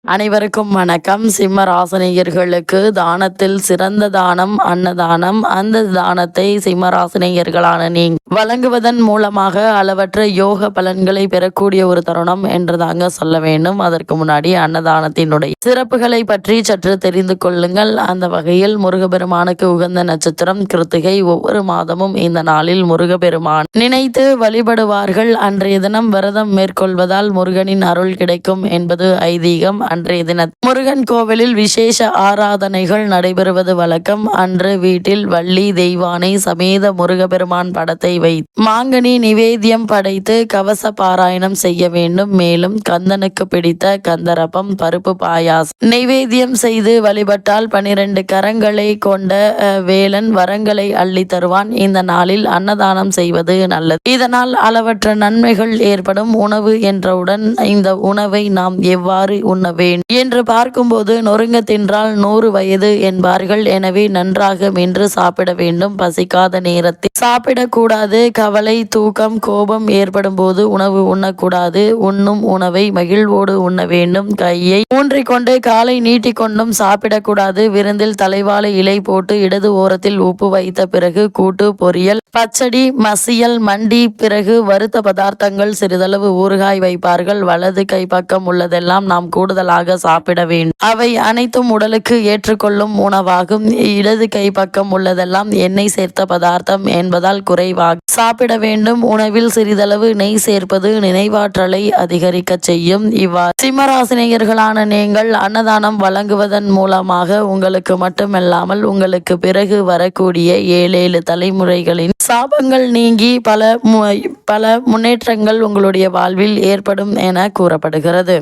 அனைவருக்கும் வணக்கம். சிம்ம ராசினியர்களுக்கு தானத்தில் சிறந்த தானம் அன்னதானம். அந்த தானத்தை சிம்ம ராசினியர்களான நீங்க வழங்குவதன் மூலமாக அளவற்ற யோக பலன்களை பெறக்கூடிய ஒரு தருணம் என்று தாங்க சொல்ல வேண்டும். அதற்கு முன்னாடி அன்னதானத்தினுடைய சிறப்புகளை பற்றி சற்று தெரிந்து கொள்ளுங்கள். அந்த வகையில் முருகப்பெருமானுக்கு உகந்த நட்சத்திரம் கிருத்திகை. ஒவ்வொரு மாதமும் இந்த நாளில் முருகப்பெருமான் நினைத்து வழிபடுவார்கள். அன்றைய தினம் விரதம் மேற்கொள்வதால் முருகனின் அருள் கிடைக்கும் என்பது ஐதீகம். அன்றைய தினம் முருகன் கோவிலில் விசேஷ ஆராதனைகள் நடைபெறுவது வழக்கம். அன்று வீட்டில் வள்ளி தெய்வானை சமேத முருகப்பெருமான் படத்தை வைத்து மாங்கனி நிவேத்தியம் படைத்து கவச பாராயணம் செய்ய வேண்டும். மேலும் கந்தனுக்கு பிடித்த கந்தரப்பம் பருப்பு பாயாசம் நிவேத்தியம் செய்து வழிபட்டால் 12 கரங்களை கொண்ட வேலன் வரங்களை அள்ளி தருவான். இந்த நாளில் அன்னதானம் செய்வது நல்லது. இதனால் அளவற்ற நன்மைகள் ஏற்படும். உணவு என்றவுடன் இந்த உணவை நாம் எவ்வாறு உண்ண வேண்டும் என்று பார்க்கும்போது நொறுங்க தின்றால் 100 வயது என்பார்கள். எனவே நன்றாக மென்று சாப்பிட வேண்டும். பசிக்காத நேரத்தில் சாப்பிடக்கூடாது. கவலை தூக்கம் கோபம் ஏற்படும் போது உணவு உண்ணக்கூடாது. உண்ணும் உணவை மகிழ்வோடு உண்ண வேண்டும். கையை ஊன்றிக்கொண்டு காலை நீட்டிக்கொண்டும் சாப்பிடக்கூடாது. விருந்தில் தலைவாழை இலை போட்டு இடது ஓரத்தில் உப்பு வைத்த பிறகு கூட்டு பொரியல் பச்சடி மசியல் மண்டி பிறகு வறுத்த பதார்த்தங்கள் சிறிதளவு ஊறுகாய் வைப்பார்கள். வலது கை பக்கம் உள்ளதெல்லாம் நாம் கூடுதலாக சாப்பிட வேண்டும். அவை அனைத்தும் உடலுக்கு ஏற்றுக்கொள்ளும் உணவாகும். இடது கை பக்கம் உள்ளதெல்லாம் எண்ணெய் சேர்த்த பதார்த்தம் என்பதால் குறைவாக சாப்பிட வேண்டும். உணவில் சிறிதளவு நெய் சேர்ப்பது நினைவாற்றலை அதிகரிக்க செய்யும். இவ்வாறு சிம்மராசினியர்களான நீங்கள் அன்னதானம் வழங்குவதன் மூலமாக உங்களுக்கு மட்டுமல்லாமல் உங்களுக்கு பிறகு வரக்கூடிய 7 தலைமுறைகளின் சாபங்கள் நீங்கி பல முன்னேற்றங்கள் உங்களுடைய வாழ்வில் ஏற்படும் என கூறப்படுகிறது.